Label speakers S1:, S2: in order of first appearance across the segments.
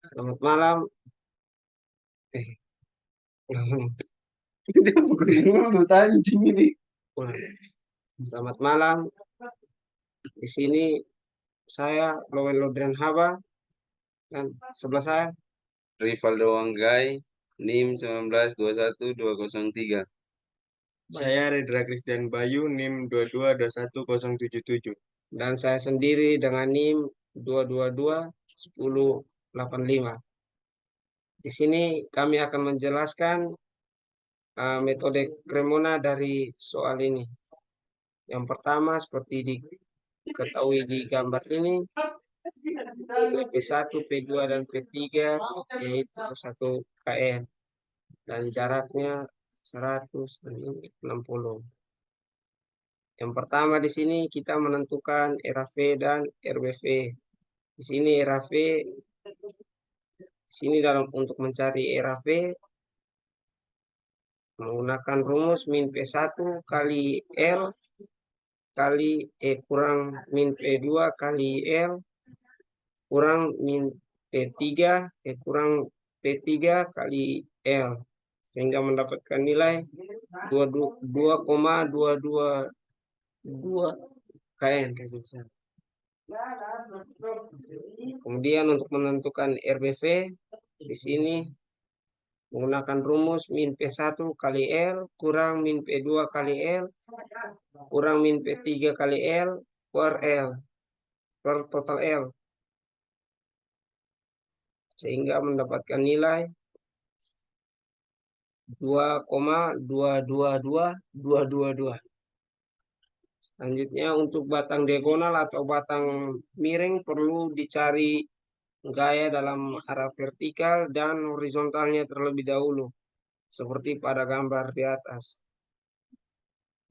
S1: Selamat malam. Eh, ulang. Dia bukan dulu anjing ini. Ulang. Selamat malam. Di sini saya Lowell Lodren Haba dan sebelah saya
S2: Rivaldo Wanggai, NIM 1921-203.
S1: saya Redra Christian Bayu NIM 22211077 dan saya sendiri dengan NIM 2221085. Di sini kami akan menjelaskan metode Cremona dari soal ini. Yang pertama seperti diketahui di gambar ini, P1, P2, dan P3 yaitu 1 KN dan jaraknya 160. Yang pertama di sini kita menentukan RAV dan RBV. Di sini RAV, di sini dalam untuk mencari RAV menggunakan rumus min P1 kali L kali kurang min P2 kali L kurang min P3 kurang P3 kali L sehingga mendapatkan nilai 2,222 KN. Kemudian untuk menentukan RBV di sini menggunakan rumus min P1 kali L kurang min P2 kali L kurang min P3 kali L per L per total L sehingga mendapatkan nilai 2,222222. Selanjutnya untuk batang diagonal atau batang miring perlu dicari gaya dalam arah vertikal dan horizontalnya terlebih dahulu seperti pada gambar di atas.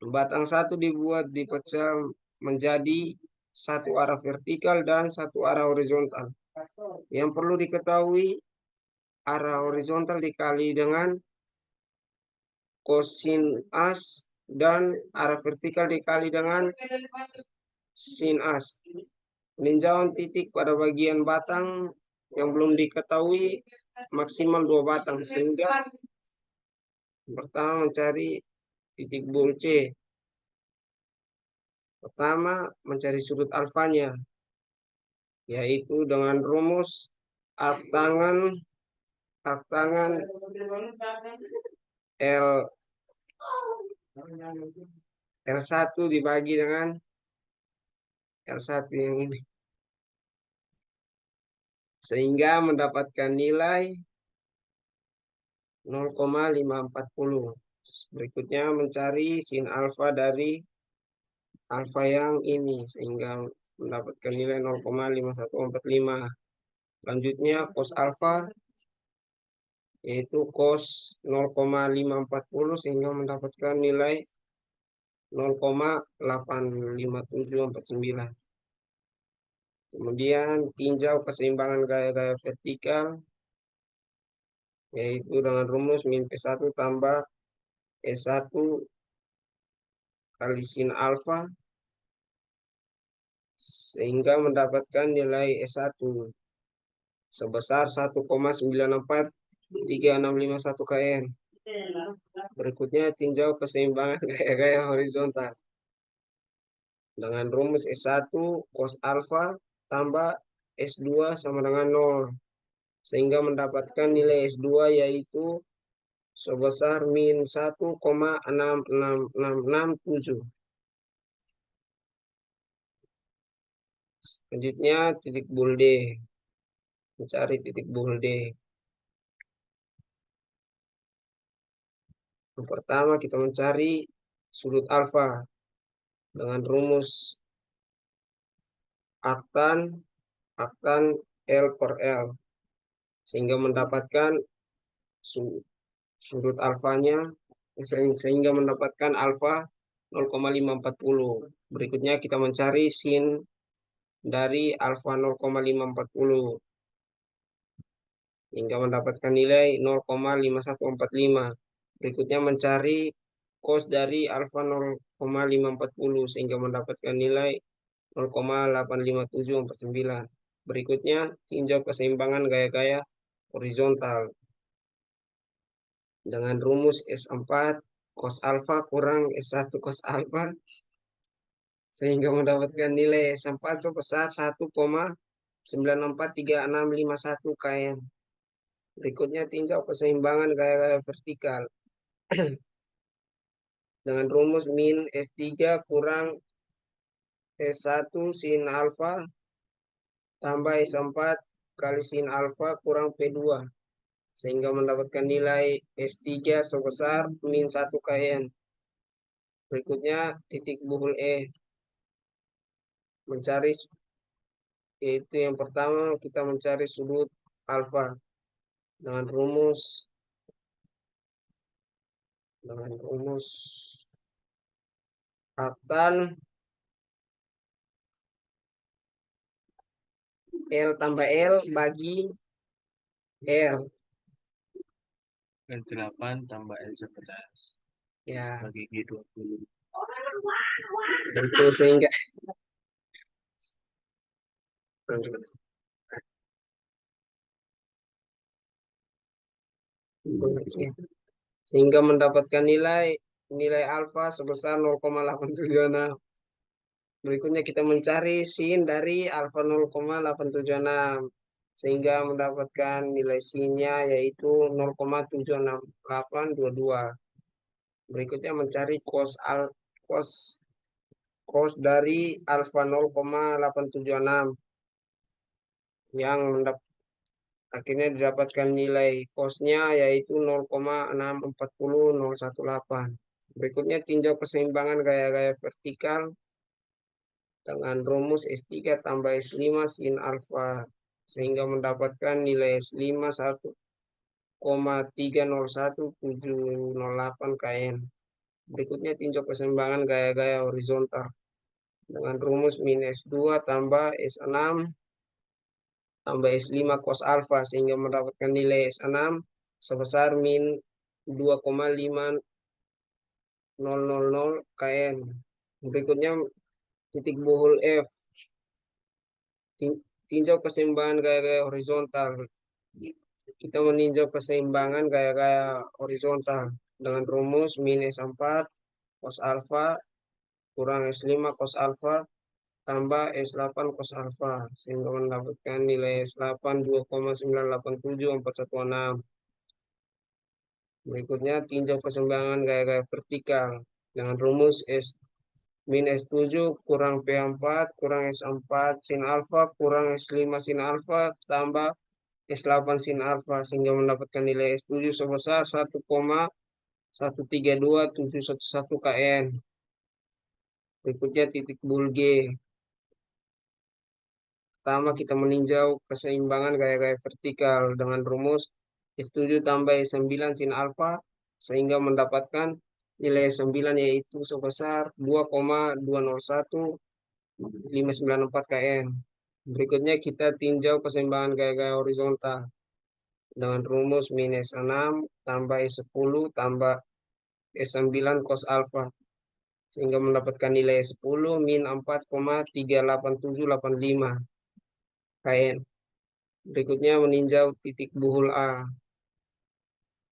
S1: Batang satu dibuat dipecah menjadi satu arah vertikal dan satu arah horizontal. Yang perlu diketahui, arah horizontal dikali dengan kosin as dan arah vertikal dikali dengan sin as. Peninjauan titik pada bagian batang yang belum diketahui maksimal 2 batang sehingga pertama mencari titik bul C. Pertama mencari sudut alfanya yaitu dengan rumus arc tangan L L1 dibagi dengan L1 yang ini sehingga mendapatkan nilai 0,540. Berikutnya mencari sin alfa dari alfa yang ini sehingga mendapatkan nilai 0,5145. Selanjutnya cos alfa yaitu cos 0,540 sehingga mendapatkan nilai 0,85749. Kemudian tinjau keseimbangan gaya-gaya vertikal yaitu dengan rumus min P1 tambah E1 kali sin alfa sehingga mendapatkan nilai E1 sebesar 1,94361 KN. Berikutnya tinjau keseimbangan gaya-gaya horizontal dengan rumus S1 cos alfa tambah S2 sama dengan 0 sehingga mendapatkan nilai S2 yaitu sebesar min 1,6667. Selanjutnya titik bul D. Mencari titik bul D. Yang pertama kita mencari sudut alfa dengan rumus arctan L per L sehingga mendapatkan sudut alfanya sehingga mendapatkan alfa 0,540. Berikutnya kita mencari sin dari alfa 0,540 hingga mendapatkan nilai 0,5145. Berikutnya mencari cos dari alfa 0,540 sehingga mendapatkan nilai 0,85749. Berikutnya, tinjau keseimbangan gaya-gaya horizontal. Dengan rumus S4 cos alfa kurang S1 cos alfa, sehingga mendapatkan nilai S4 sebesar 1,943651 kN. Berikutnya, tinjau keseimbangan gaya-gaya vertikal. Dengan rumus min S3 kurang S1 sin alfa tambah S4 kali sin alfa kurang P2, sehingga mendapatkan nilai S3 sebesar min 1 kN. Berikutnya, titik buhul E. Mencari, yaitu yang pertama kita mencari sudut alfa dengan rumus artan L tambah L bagi L.
S2: L8 tambah L11
S1: Ya,
S2: bagi G20.
S1: itu sehingga sehingga mendapatkan nilai alfa sebesar 0,876. Berikutnya kita mencari sin dari alfa 0,876 sehingga mendapatkan nilai sinnya yaitu 0,76822. Berikutnya mencari cos dari alfa 0,876 yang akhirnya didapatkan nilai cosnya yaitu 0,640018. Berikutnya tinjau keseimbangan gaya-gaya vertikal dengan rumus S3 tambah S5 sin alfa sehingga mendapatkan nilai S5 1,301708 kN. Berikutnya tinjau keseimbangan gaya-gaya horizontal dengan rumus min S2 tambah S6 tambah S5 cos alfa sehingga mendapatkan nilai S6 sebesar min 2,5000 kN. Berikutnya titik buhul F. Tinjau keseimbangan gaya-gaya horizontal. Kita meninjau keseimbangan gaya-gaya horizontal dengan rumus min S4 cos alfa kurang S5 cos alfa tambah S8 cos alfa sehingga mendapatkan nilai S8 2,987416. Berikutnya tinjau keseimbangan gaya-gaya vertikal dengan rumus min S7 kurang P4 kurang S4 sin alfa kurang S5 sin alfa tambah S8 sin alfa sehingga mendapatkan nilai S7 sebesar 1,132711 kN. Berikutnya titik bull G. Pertama kita meninjau keseimbangan gaya-gaya vertikal dengan rumus S7 tambah S9 sin alfa sehingga mendapatkan nilai S9 yaitu sebesar 2,201594 kN. Berikutnya kita tinjau keseimbangan gaya-gaya horizontal dengan rumus min S6 tambah S10 tambah S9 cos alfa sehingga mendapatkan nilai S10 min 4,38785 kN. Berikutnya meninjau titik buhul A.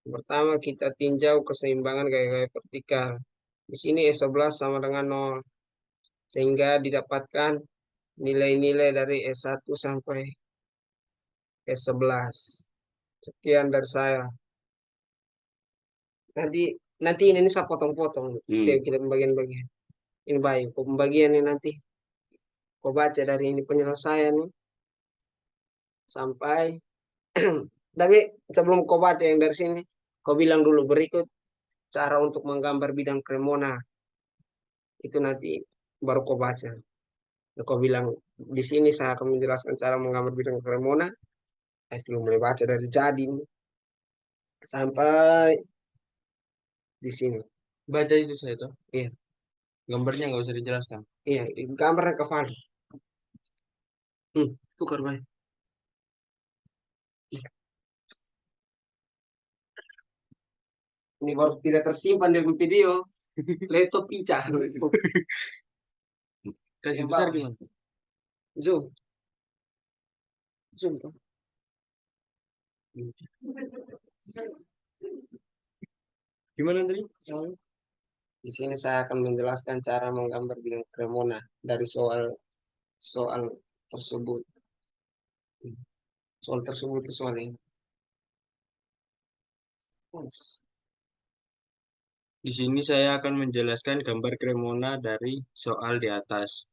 S1: Pertama kita tinjau keseimbangan gaya-gaya vertikal. Di sini S11 sama dengan 0 sehingga didapatkan nilai-nilai dari S1 sampai S11. Sekian dari saya. Nanti ini saya potong-potong. Kita pembagian-bagian. Ini baik. Pembagian ini nanti kau baca dari ini penyelesaian nih, sampai tapi sebelum kau baca yang dari sini, kau bilang dulu berikut cara untuk menggambar bidang Cremona. Itu nanti baru kau baca. Kau bilang di sini saya akan menjelaskan cara menggambar bidang Cremona. Saya belum mulai baca dari jadi nih sampai di sini.
S2: Baca itu saya tuh.
S1: Iya,
S2: Gambarnya nggak usah dijelaskan.
S1: iya, gambarnya ke Fadli. Tukar baik. Ini baru tidak tersimpan di video. Laptop pecah.
S2: Kasih
S1: Yang
S2: besar
S1: bawah.
S2: gimana?
S1: Zoom. Zoom tuh.
S2: Gimana tadi?
S1: Di sini saya akan menjelaskan cara menggambar dengan Cremona dari soal tersebut. Soal tersebut itu soal ini.
S2: Di sini saya akan menjelaskan gambar Cremona dari soal di atas.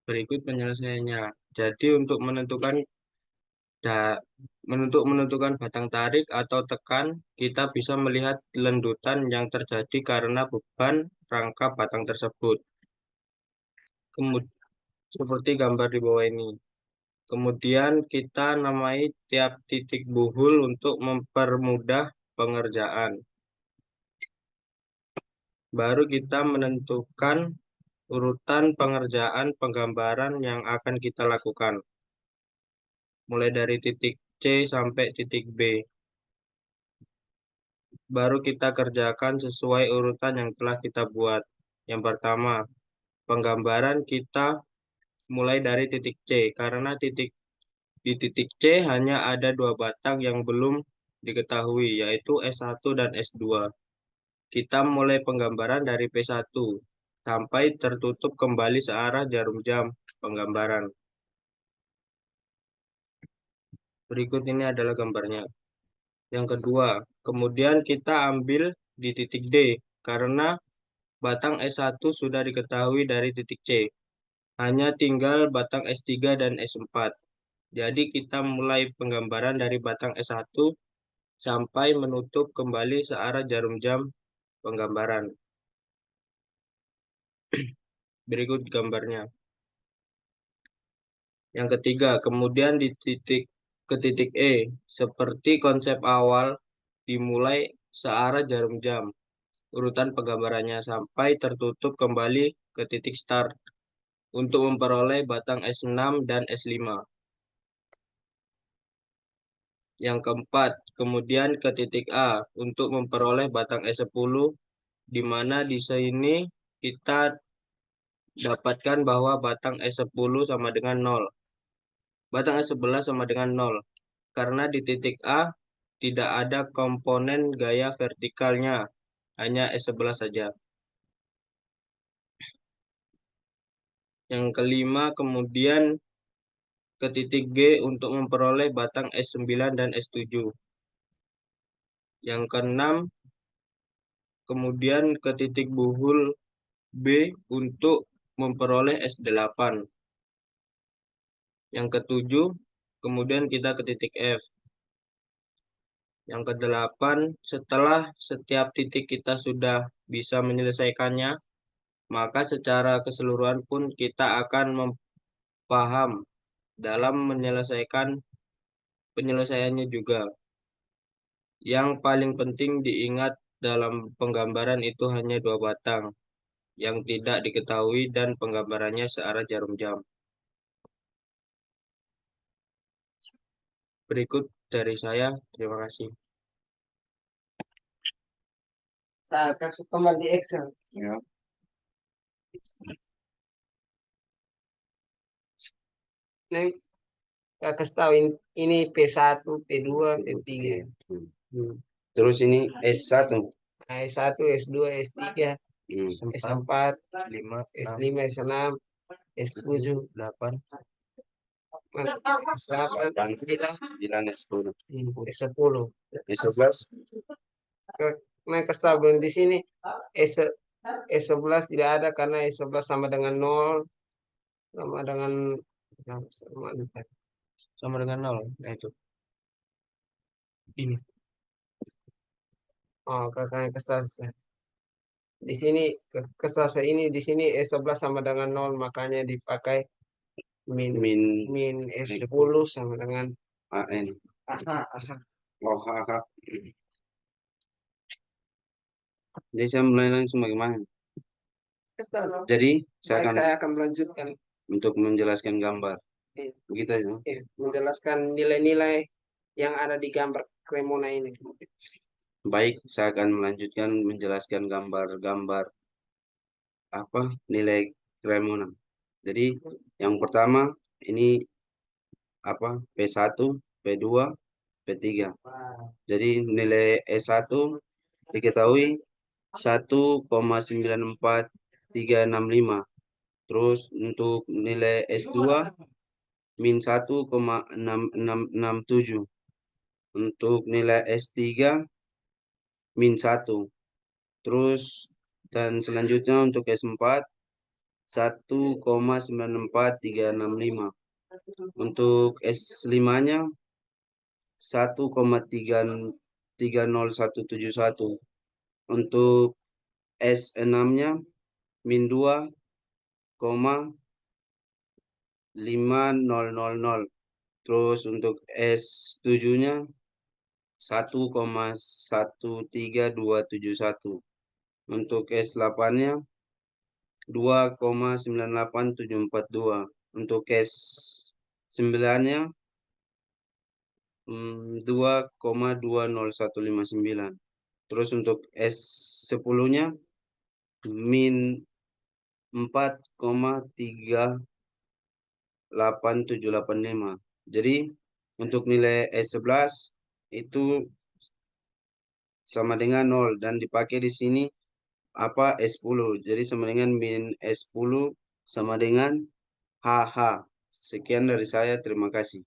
S2: Berikut penyelesaiannya. Jadi untuk menentukan batang tarik atau tekan, kita bisa melihat lendutan yang terjadi karena beban rangka batang tersebut. Kemudian seperti gambar di bawah ini. Kemudian kita namai tiap titik buhul untuk mempermudah pengerjaan. Baru kita menentukan urutan pengerjaan penggambaran yang akan kita lakukan. Mulai dari titik C sampai titik B. Baru kita kerjakan sesuai urutan yang telah kita buat. Yang pertama, penggambaran kita mulai dari titik C, karena di titik C hanya ada dua batang yang belum diketahui, yaitu S1 dan S2. Kita mulai penggambaran dari P1 sampai tertutup kembali searah jarum jam penggambaran. Berikut ini adalah gambarnya. Yang kedua, kemudian kita ambil di titik D, karena batang S1 sudah diketahui dari titik C. Hanya tinggal batang S3 dan S4. Jadi kita mulai penggambaran dari batang S1 sampai menutup kembali searah jarum jam penggambaran. Berikut gambarnya. Yang ketiga, kemudian ke titik E, seperti konsep awal, dimulai searah jarum jam. Urutan penggambarannya sampai tertutup kembali ke titik start untuk memperoleh batang S6 dan S5. Yang keempat, kemudian ke titik A untuk memperoleh batang S10, di mana di sini kita dapatkan bahwa batang S10 sama dengan 0. Batang S11 sama dengan 0. Karena di titik A tidak ada komponen gaya vertikalnya, hanya S11 saja. Yang kelima, kemudian ke titik G untuk memperoleh batang S9 dan S7. Yang keenam, kemudian ke titik buhul B untuk memperoleh S8. Yang ketujuh, kemudian kita ke titik F. Yang kedelapan, setelah setiap titik kita sudah bisa menyelesaikannya, maka secara keseluruhan pun kita akan paham dalam penyelesaiannya juga. Yang paling penting diingat dalam penggambaran itu hanya dua batang yang tidak diketahui dan penggambarannya searah jarum jam. Berikut dari saya, terima kasih.
S1: Saya kasih kembali di Excel.
S2: Ya.
S1: Nih, saya kasih tahu ini P1, P2, P3.
S2: Terus ini S1,
S1: Nah, S1, S2, S3, S4,
S2: S5,
S1: S5, S6, S7,
S2: 8,
S1: S8, S9,
S2: 9, S10.
S1: S10.
S2: S11,
S1: Nah, kasih tahu di sini S11 tidak ada karena S11 sama dengan 0, sama dengan
S2: sama dengan 0. Nah itu. Ini.
S1: Oh, kakaknya kesasa. Di sini kesasa ini di sini S11 sama dengan 0, makanya dipakai min S10 sama dengan
S2: AN.
S1: aha, aha.
S2: Oh, aha. Jadi saya mulai langsung bagaimana? Jadi
S1: Saya akan melanjutkan
S2: untuk menjelaskan gambar.
S1: Iya.
S2: Begitu aja.
S1: menjelaskan nilai-nilai yang ada di gambar Cremona ini.
S2: Baik, saya akan melanjutkan menjelaskan gambar-gambar nilai Cremona. Jadi yang pertama ini P1, P2, P3. Jadi nilai S1 diketahui 1,94365. Terus untuk nilai S2 min 1,6667. Untuk nilai S3 min 1. Terus dan selanjutnya untuk S4 1,94365. Untuk S5-nya 1,300171. Untuk S6-nya min 2,5000. Terus untuk S7-nya 1,13271. Untuk S8-nya 2,98742. Untuk S9-nya 2,20159. Terus untuk S10-nya min 4,38785. Jadi untuk nilai S11 itu sama dengan 0 dan dipakai di sini S10. Jadi sama dengan min S10 sama dengan HH. Sekian dari saya, terima kasih.